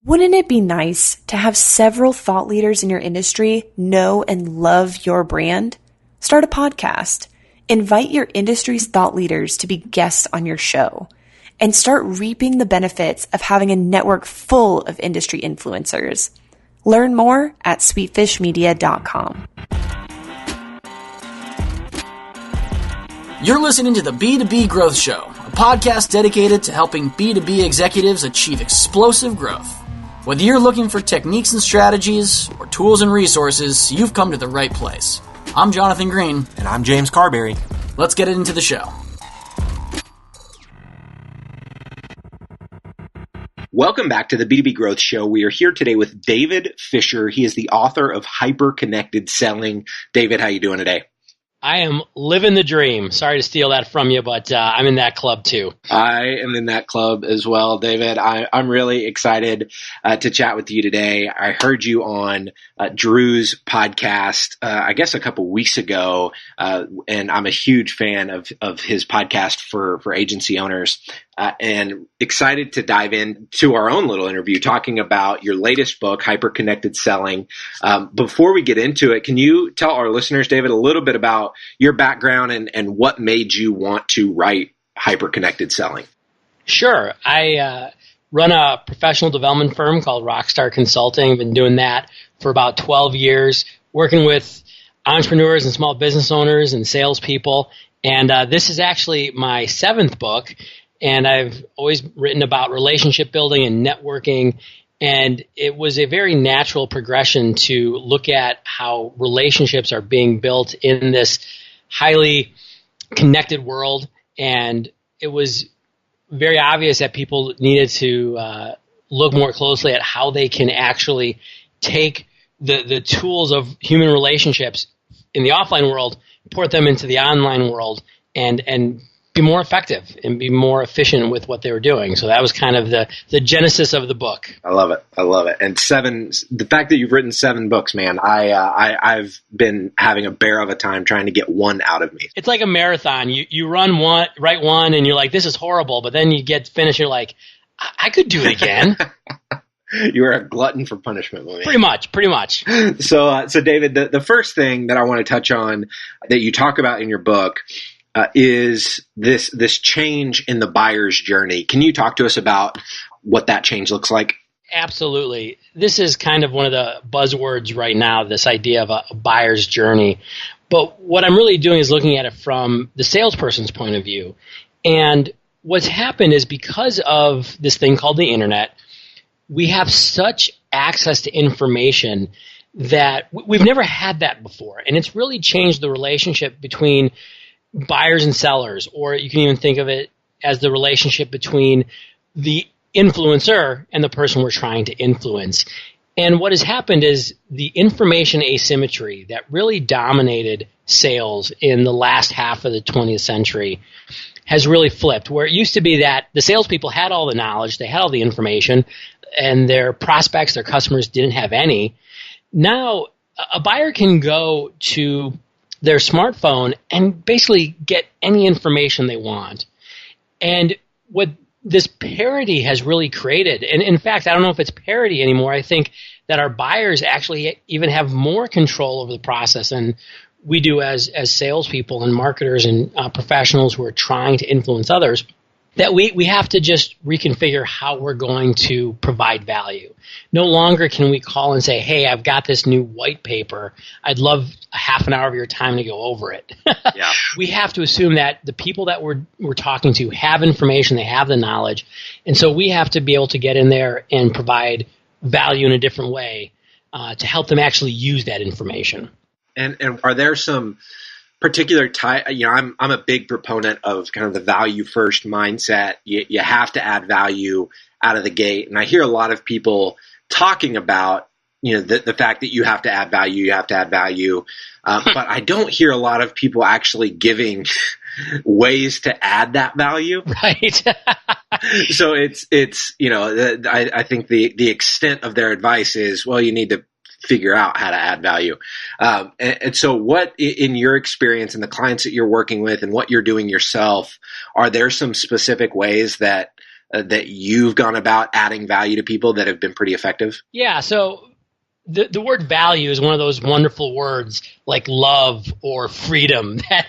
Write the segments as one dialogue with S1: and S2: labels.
S1: Wouldn't it be nice to have several thought leaders in your industry know and love your brand? Start a podcast. Invite your industry's thought leaders to be guests on your show, and start reaping the benefits of having a network full of industry influencers. Learn more at sweetfishmedia.com.
S2: You're listening to the B2B Growth Show, a podcast dedicated to helping B2B executives achieve explosive growth. Whether you're looking for techniques and strategies or tools and resources, you've come to the right place. I'm Jonathan Green.
S3: And I'm James Carberry.
S2: Let's get into the show.
S3: Welcome back to the B2B Growth Show. We are here today with David Fisher. He is the author of Hyperconnected Selling. David, how you doing today?
S4: I am living the dream. Sorry to steal that from you, but I'm in that club too.
S3: I am in that club as well, David. I'm really excited to chat with you today. I heard you on Drew's podcast, I guess a couple weeks ago, and I'm a huge fan of his podcast for agency owners. And excited to dive into our own little interview talking about your latest book, Hyperconnected Selling. Before we get into it, can you tell our listeners, David, a little bit about your background and what made you want to write Hyperconnected Selling?
S4: Sure. I run a professional development firm called Rockstar Consulting. I've been doing that for about 12 years, working with entrepreneurs and small business owners and salespeople. And this is actually my 7th book. And I've always written about relationship building and networking, and it was a very natural progression to look at how relationships are being built in this highly connected world. And it was very obvious that people needed to look more closely at how they can actually take the tools of human relationships in the offline world, port them into the online world, and be more effective and be more efficient with what they were doing. So that was kind of the genesis of the book.
S3: I love it. And the fact that you've written 7 books, man, I've been having a bear of a time trying to get one out of me.
S4: It's like a marathon. You write one and you're like, this is horrible. But then you get finished, you're like, I could do it again.
S3: You are a glutton for punishment, William.
S4: Pretty much.
S3: So David, the first thing that I want to touch on that you talk about in your book is this change in the buyer's journey. Can you talk to us about what that change looks like?
S4: Absolutely. This is kind of one of the buzzwords right now, this idea of a buyer's journey. But what I'm really doing is looking at it from the salesperson's point of view. And what's happened is because of this thing called the internet, we have such access to information that we've never had that before. And it's really changed the relationship between buyers and sellers, or you can even think of it as the relationship between the influencer and the person we're trying to influence. And what has happened is the information asymmetry that really dominated sales in the last half of the 20th century has really flipped, where it used to be that the salespeople had all the knowledge, they had all the information, and their prospects, their customers didn't have any. Now, a buyer can go to their smartphone and basically get any information they want. And what this parity has really created, and in fact, I don't know if it's parity anymore, I think that our buyers actually even have more control over the process than we do as salespeople and marketers and professionals who are trying to influence others, that we have to just reconfigure how we're going to provide value. No longer can we call and say, hey, I've got this new white paper. I'd love a half an hour of your time to go over it. Yeah. We have to assume that the people that we're talking to have information, they have the knowledge, and so we have to be able to get in there and provide value in a different way to help them actually use that information.
S3: And are there some particular type? I'm a big proponent of kind of the value first mindset. You have to add value out of the gate, and I hear a lot of people talking about the fact that you have to add value, but I don't hear a lot of people actually giving ways to add that value.
S4: Right.
S3: So I think the extent of their advice is, well, you need to figure out how to add value. And so what, in your experience and the clients that you're working with and what you're doing yourself, are there some specific ways that that you've gone about adding value to people that have been pretty effective?
S4: Yeah. So the word value is one of those wonderful words like love or freedom that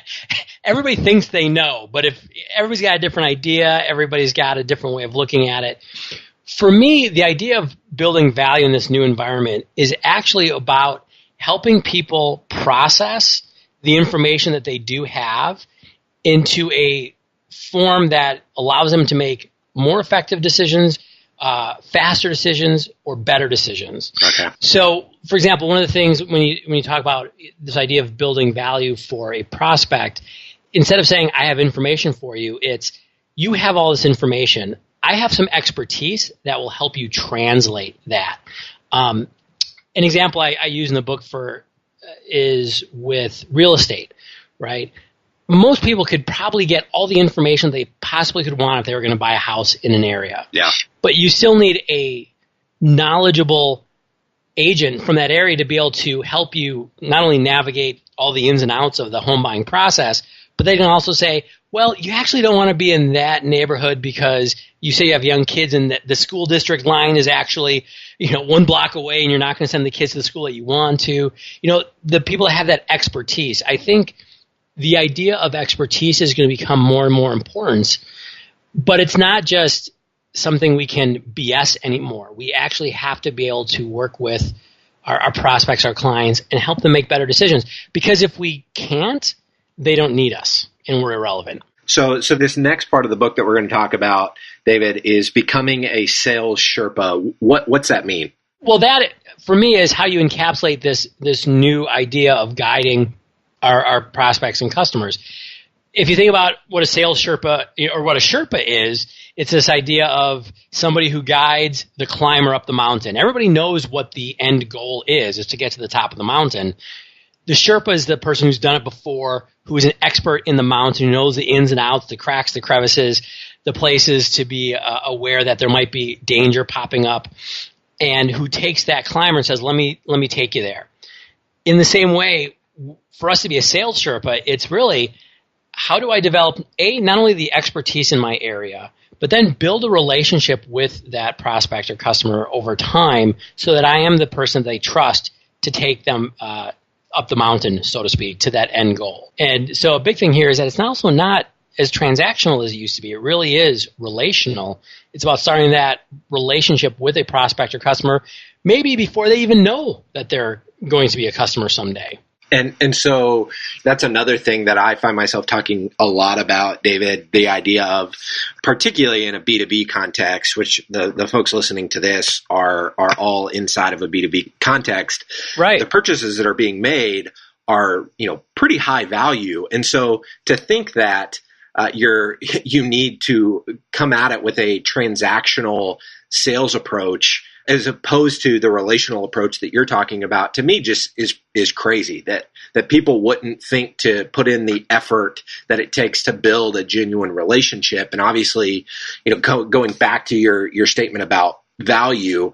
S4: everybody thinks they know. But if everybody's got a different idea, everybody's got a different way of looking at it. For me, the idea of building value in this new environment is actually about helping people process the information that they do have into a form that allows them to make more effective decisions, faster decisions, or better decisions.
S3: Okay.
S4: So, for example, one of the things when you talk about this idea of building value for a prospect, instead of saying, I have information for you, it's, you have all this information. I have some expertise that will help you translate that. An example I use in the book is with real estate, right? Most people could probably get all the information they possibly could want if they were going to buy a house in an area.
S3: Yeah.
S4: But you still need a knowledgeable agent from that area to be able to help you not only navigate all the ins and outs of the home buying process, but they can also say, well, you actually don't want to be in that neighborhood because you say you have young kids and the school district line is actually, 1 block away and you're not going to send the kids to the school that you want to. The people that have that expertise, I think the idea of expertise is going to become more and more important, but it's not just something we can BS anymore. We actually have to be able to work with our prospects, our clients, and help them make better decisions. Because if we can't, they don't need us and we're irrelevant.
S3: So this next part of the book that we're going to talk about, David, is becoming a sales Sherpa. What's that mean?
S4: Well, that for me is how you encapsulate this new idea of guiding our prospects and customers. If you think about what a sales Sherpa or what a Sherpa is, it's this idea of somebody who guides the climber up the mountain. Everybody knows what the end goal is to get to the top of the mountain. The Sherpa is the person who's done it before, who is an expert in the mountain, who knows the ins and outs, the cracks, the crevices, the places to be aware that there might be danger popping up, and who takes that climber and says, let me take you there. In the same way, for us to be a sales Sherpa, it's really, how do I develop, not only the expertise in my area, but then build a relationship with that prospect or customer over time so that I am the person they trust to take them up the mountain, so to speak, to that end goal. And so a big thing here is that it's also not as transactional as it used to be. It really is relational. It's about starting that relationship with a prospect or customer, maybe before they even know that they're going to be a customer someday.
S3: And so that's another thing that I find myself talking a lot about, David, the idea of, particularly in a B2B context, which the folks listening to this are all inside of a B2B context.
S4: Right.
S3: The purchases that are being made are, pretty high value. And so to think that you need to come at it with a transactional sales approach as opposed to the relational approach that you're talking about, to me just is crazy that people wouldn't think to put in the effort that it takes to build a genuine relationship. And obviously, going back to your statement about value,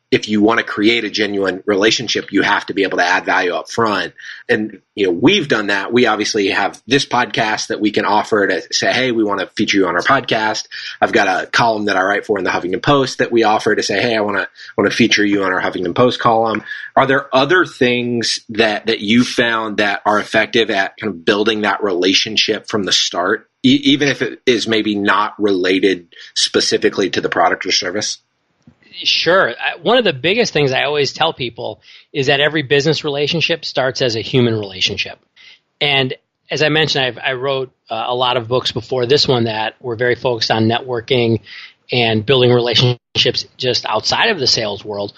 S3: if you want to create a genuine relationship, you have to be able to add value up front. And, we've done that. We obviously have this podcast that we can offer to say, hey, we want to feature you on our podcast. I've got a column that I write for in the Huffington Post that we offer to say, hey, I want to feature you on our Huffington Post column. Are there other things that you found that are effective at kind of building that relationship from the start, even if it is maybe not related specifically to the product or service?
S4: Sure. One of the biggest things I always tell people is that every business relationship starts as a human relationship. And as I mentioned, I wrote a lot of books before this one that were very focused on networking and building relationships just outside of the sales world.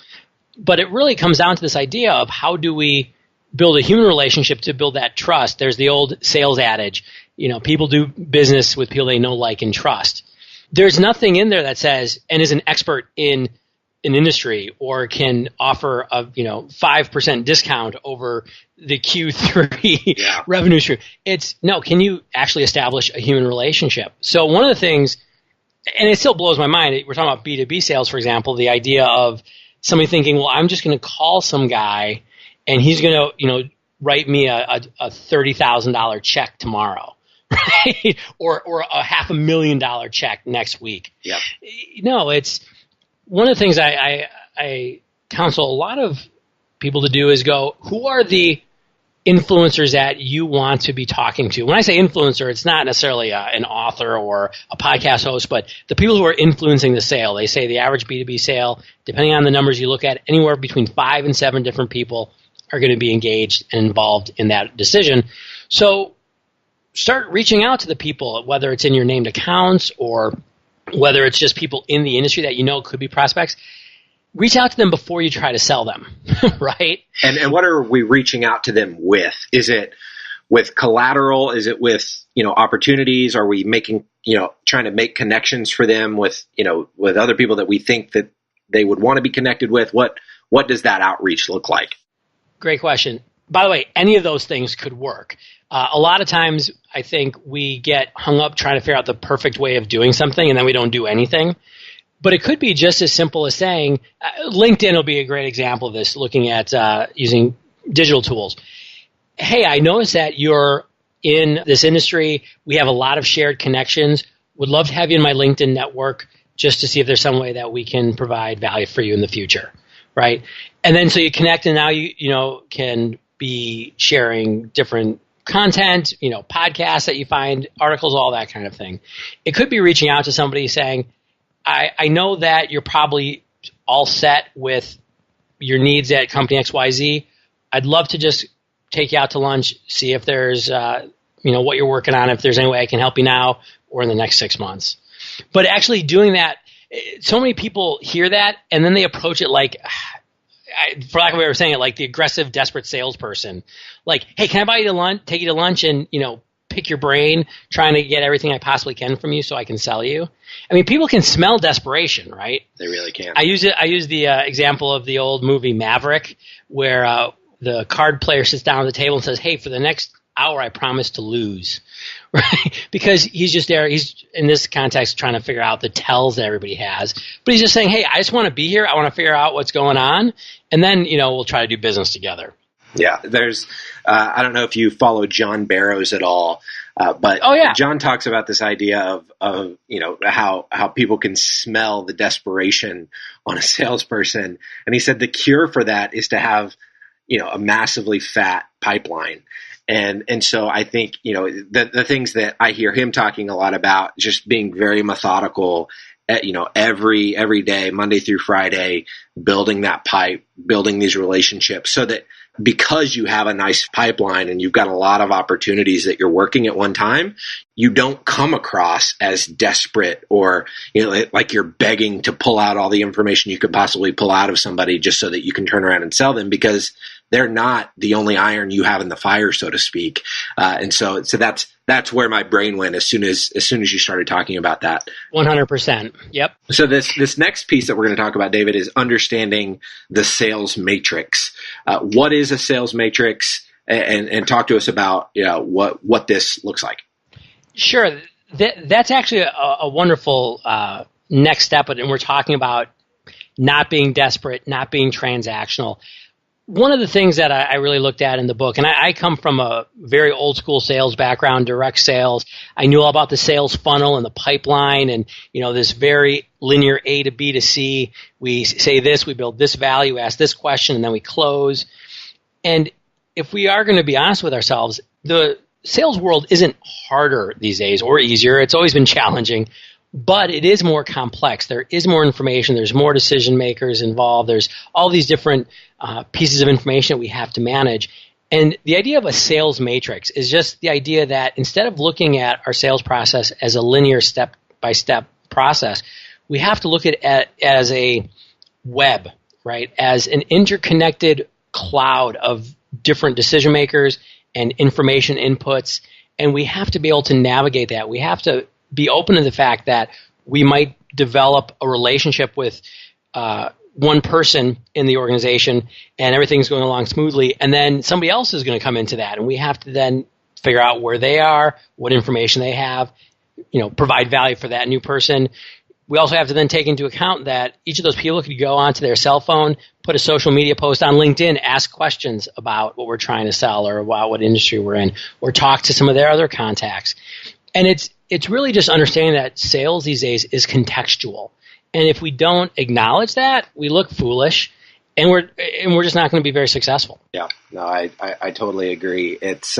S4: But it really comes down to this idea of how do we build a human relationship to build that trust. There's the old sales adage, people do business with people they know, like, and trust. There's nothing in there that says, and is an expert in an industry or can offer a 5% discount over the Q3 revenue stream. It's no, can you actually establish a human relationship? So one of the things, and it still blows my mind, we're talking about B2B sales, for example, the idea of somebody thinking, well, I'm just going to call some guy and he's going to write me a $30,000 check tomorrow. right? Or a $500,000 check next week.
S3: Yep.
S4: No, it's one of the things I counsel a lot of people to do is go, who are the influencers that you want to be talking to? When I say influencer, it's not necessarily an author or a podcast host, but the people who are influencing the sale. They say the average B2B sale, depending on the numbers you look at, anywhere between 5 and 7 different people are going to be engaged and involved in that decision. So start reaching out to the people, whether it's in your named accounts or whether it's just people in the industry that you know could be prospects. Reach out to them before you try to sell them, right?
S3: And what are we reaching out to them with? Is it with collateral? Is it with, opportunities? Are we making, trying to make connections for them with other people that we think that they would want to be connected with? What does that outreach look like?
S4: Great question. By the way, any of those things could work. A lot of times I think we get hung up trying to figure out the perfect way of doing something and then we don't do anything. But it could be just as simple as saying, LinkedIn will be a great example of this, looking at using digital tools. Hey, I noticed that you're in this industry. We have a lot of shared connections. Would love to have you in my LinkedIn network just to see if there's some way that we can provide value for you in the future, right? And then so you connect and now you can be sharing different content, podcasts that you find, articles, all that kind of thing. It could be reaching out to somebody saying, I know that you're probably all set with your needs at company XYZ. I'd love to just take you out to lunch, see if there's, what you're working on, if there's any way I can help you now or in the next 6 months. But actually doing that, so many people hear that and then they approach it like, for lack of a better saying it, like the aggressive, desperate salesperson. Like, hey, can I buy you to lunch, take you to lunch and, pick your brain, trying to get everything I possibly can from you so I can sell you. I mean, people can smell desperation, right?
S3: They really can.
S4: I use the example of the old movie Maverick, where the card player sits down at the table and says, hey, for the next hour, I promise to lose, right? Because he's just there. He's, in this context, trying to figure out the tells that everybody has. But he's just saying, hey, I just want to be here. I want to figure out what's going on. And then, we'll try to do business together.
S3: Yeah, there's, I don't know if you follow John Barrows at all, but John talks about this idea of how people can smell the desperation on a salesperson. And he said the cure for that is to have, a massively fat pipeline. And so I think, the things that I hear him talking a lot about, just being very methodical, every day, Monday through Friday, building that pipe, building these relationships so that because you have a nice pipeline and you've got a lot of opportunities that you're working at one time, you don't come across as desperate or, like you're begging to pull out all the information you could possibly pull out of somebody just so that you can turn around and sell them, because they're not the only iron you have in the fire, so to speak. And so that's where my brain went as soon as you started talking about that.
S4: 100%. Yep.
S3: So this next piece that we're going to talk about, David, is understanding the sales matrix. What is a sales matrix? And talk to us about what this looks like.
S4: Sure. That's actually a wonderful next step, and we're talking about not being desperate, not being transactional. One of the things that I really looked at in the book, and I come from a very old school sales background, direct sales. I knew all about the sales funnel and the pipeline and, this very linear A to B to C. We say this, we build this value, ask this question, and then we close. And if we are going to be honest with ourselves, the sales world isn't harder these days or easier. It's always been challenging. But it is more complex. There is more information. There's more decision makers involved. There's all these different pieces of information that we have to manage. And the idea of a sales matrix is just the idea that instead of looking at our sales process as a linear step-by-step process, we have to look at it as a web, right? As an interconnected cloud of different decision makers and information inputs. And we have to be able to navigate that. We have to be open to the fact that we might develop a relationship with one person in the organization and everything's going along smoothly, and then somebody else is going to come into that, and we have to then figure out where they are, what information they have, provide value for that new person. we also have to then take into account that each of those people could go onto their cell phone, put a social media post on LinkedIn, ask questions about what we're trying to sell or about what industry we're in, or talk to some of their other contacts. And it's really just understanding that sales these days is contextual. And if we don't acknowledge that, we look foolish, and we're just not going to be very successful.
S3: Yeah, no, I totally agree. It's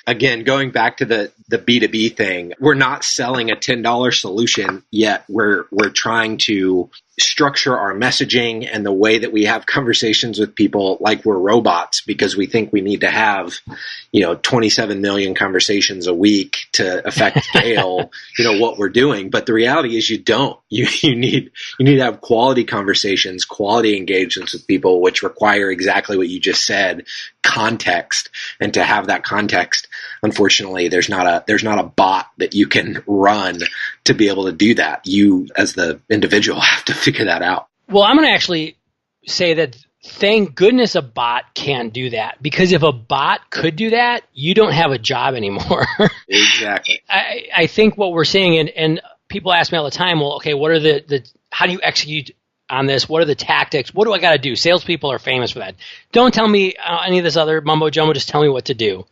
S3: again, going back to the B2B thing, we're not selling a $10 solution yet. We're trying to structure our messaging and the way that we have conversations with people like we're robots, because we think we need to have, 27 million conversations a week to affect scale, what we're doing. But the reality is you don't. You need to have quality conversations, quality engagements with people, which require exactly what you just said, context. And to have that context, unfortunately, there's not a bot that you can run to be able to do that. You, as the individual, have to figure that out.
S4: Well, I'm going to actually say that thank goodness a bot can't do that, because if a bot could do that, you don't have a job anymore.
S3: Exactly.
S4: I think what we're seeing, and people ask me all the time, well, okay, what are how do you execute on this? What are the tactics? What do I got to do? Salespeople are famous for that. Don't tell me any of this other mumbo jumbo, just tell me what to do.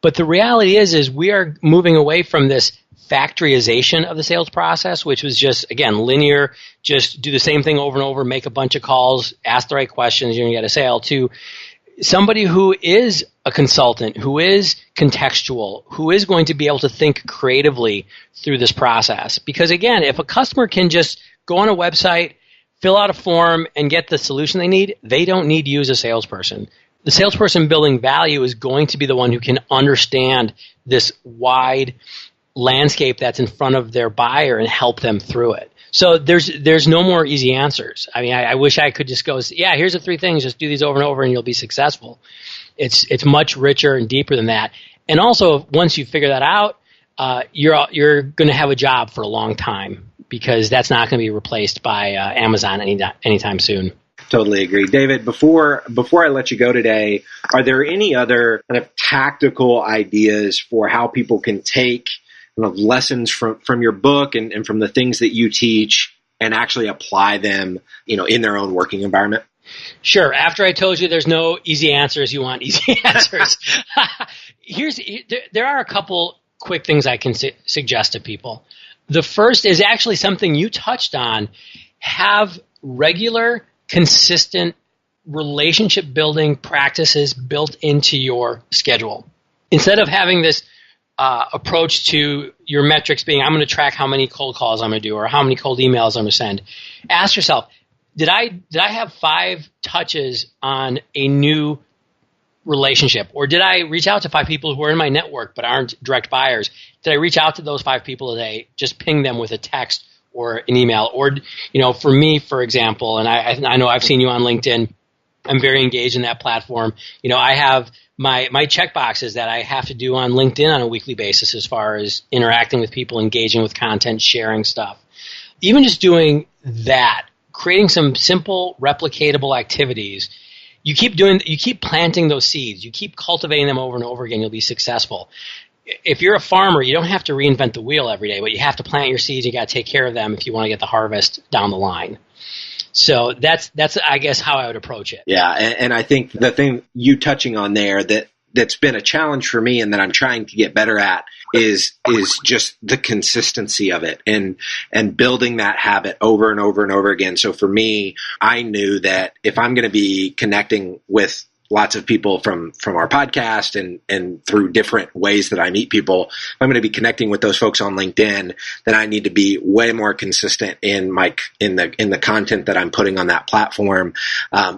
S4: But the reality is we are moving away from this factoryization of the sales process, which was just, again, linear, just do the same thing over and over, make a bunch of calls, ask the right questions, you're going to get a sale, to somebody who is a consultant, who is contextual, who is going to be able to think creatively through this process. Because again, if a customer can just go on a website, fill out a form, and get the solution they need, they don't need you as a salesperson. The salesperson building value is going to be the one who can understand this wide landscape that's in front of their buyer and help them through it. So there's no more easy answers. I mean, I wish I could just go, yeah, here's the 3 things, just do these over and over and you'll be successful. It's much richer and deeper than that. And also, once you figure that out, you're going to have a job for a long time, because that's not going to be replaced by Amazon anytime soon.
S3: Totally agree. David, before I let you go today, are there any other kind of tactical ideas for how people can take kind of lessons from your book and from the things that you teach and actually apply them, in their own working environment?
S4: Sure. After I told you there's no easy answers, you want easy answers. There are a couple quick things I can suggest to people. The first is actually something you touched on. Have regular, consistent relationship building practices built into your schedule. Instead of having this approach to your metrics being, I'm going to track how many cold calls I'm going to do or how many cold emails I'm going to send, ask yourself, did I have 5 touches on a new relationship? Or did I reach out to 5 people who are in my network but aren't direct buyers? Did I reach out to those 5 people today, just ping them with a text or an email? Or, for me, for example, and I know I've seen you on LinkedIn, I'm very engaged in that platform. I have my check boxes that I have to do on LinkedIn on a weekly basis as far as interacting with people, engaging with content, sharing stuff. Even just doing that, creating some simple, replicatable activities, you keep planting those seeds, you keep cultivating them over and over again, you'll be successful. If you're a farmer, you don't have to reinvent the wheel every day, but you have to plant your seeds, you got to take care of them if you want to get the harvest down the line. So that's I guess how I would approach it.
S3: Yeah, and I think the thing you touching on there that's been a challenge for me and that I'm trying to get better at is just the consistency of it and building that habit over and over and over again. So for me, I knew that if I'm going to be connecting with lots of people from our podcast and through different ways that I meet people, I'm going to be connecting with those folks on LinkedIn, then I need to be way more consistent in the content that I'm putting on that platform,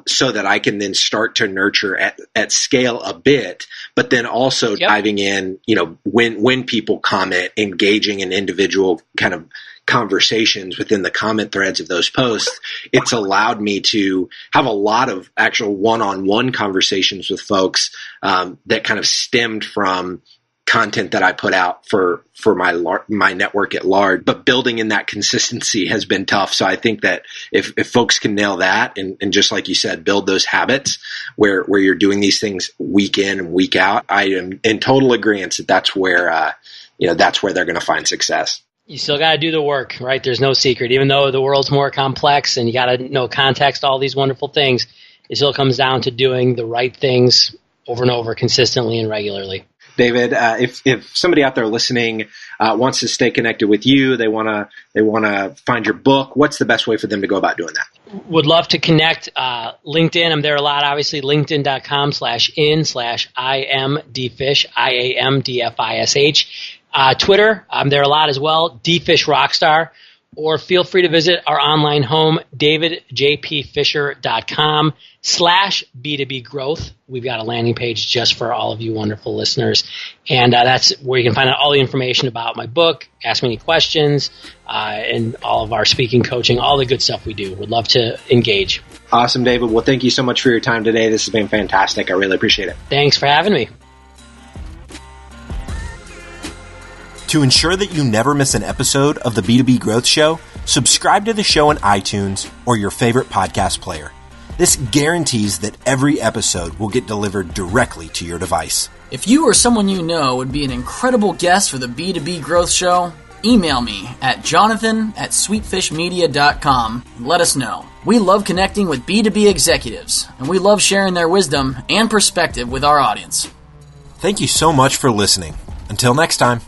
S3: so that I can then start to nurture at scale a bit, but then also diving in, when people comment, engaging in individual kind of conversations within the comment threads of those posts. It's allowed me to have a lot of actual one-on-one conversations with folks that kind of stemmed from content that I put out for my network at large. But building in that consistency has been tough. So I think that if folks can nail that and just like you said, build those habits where you're doing these things week in and week out, I am in total agreement that that's where they're going to find success.
S4: You still got to do the work, right? There's no secret. Even though the world's more complex and you got to know context, all these wonderful things, it still comes down to doing the right things over and over, consistently and regularly.
S3: David, if somebody out there listening wants to stay connected with you, they want to find your book, what's the best way for them to go about doing that?
S4: Would love to connect. LinkedIn, I'm there a lot, obviously. LinkedIn.com/in/IMDfish, IAMDFISH. Twitter, I'm there a lot as well, DFish Rockstar. Or feel free to visit our online home, davidjpfisher.com/B2B growth. We've got a landing page just for all of you wonderful listeners. And that's where you can find out all the information about my book, ask me any questions, and all of our speaking, coaching, all the good stuff we do. Would love to engage.
S3: Awesome, David. Well, thank you so much for your time today. This has been fantastic. I really appreciate it.
S4: Thanks for having me.
S5: To ensure that you never miss an episode of the B2B Growth Show, subscribe to the show on iTunes or your favorite podcast player. This guarantees that every episode will get delivered directly to your device.
S2: If you or someone you know would be an incredible guest for the B2B Growth Show, email me at jonathan@sweetfishmedia.com and let us know. We love connecting with B2B executives, and we love sharing their wisdom and perspective with our audience.
S5: Thank you so much for listening. Until next time.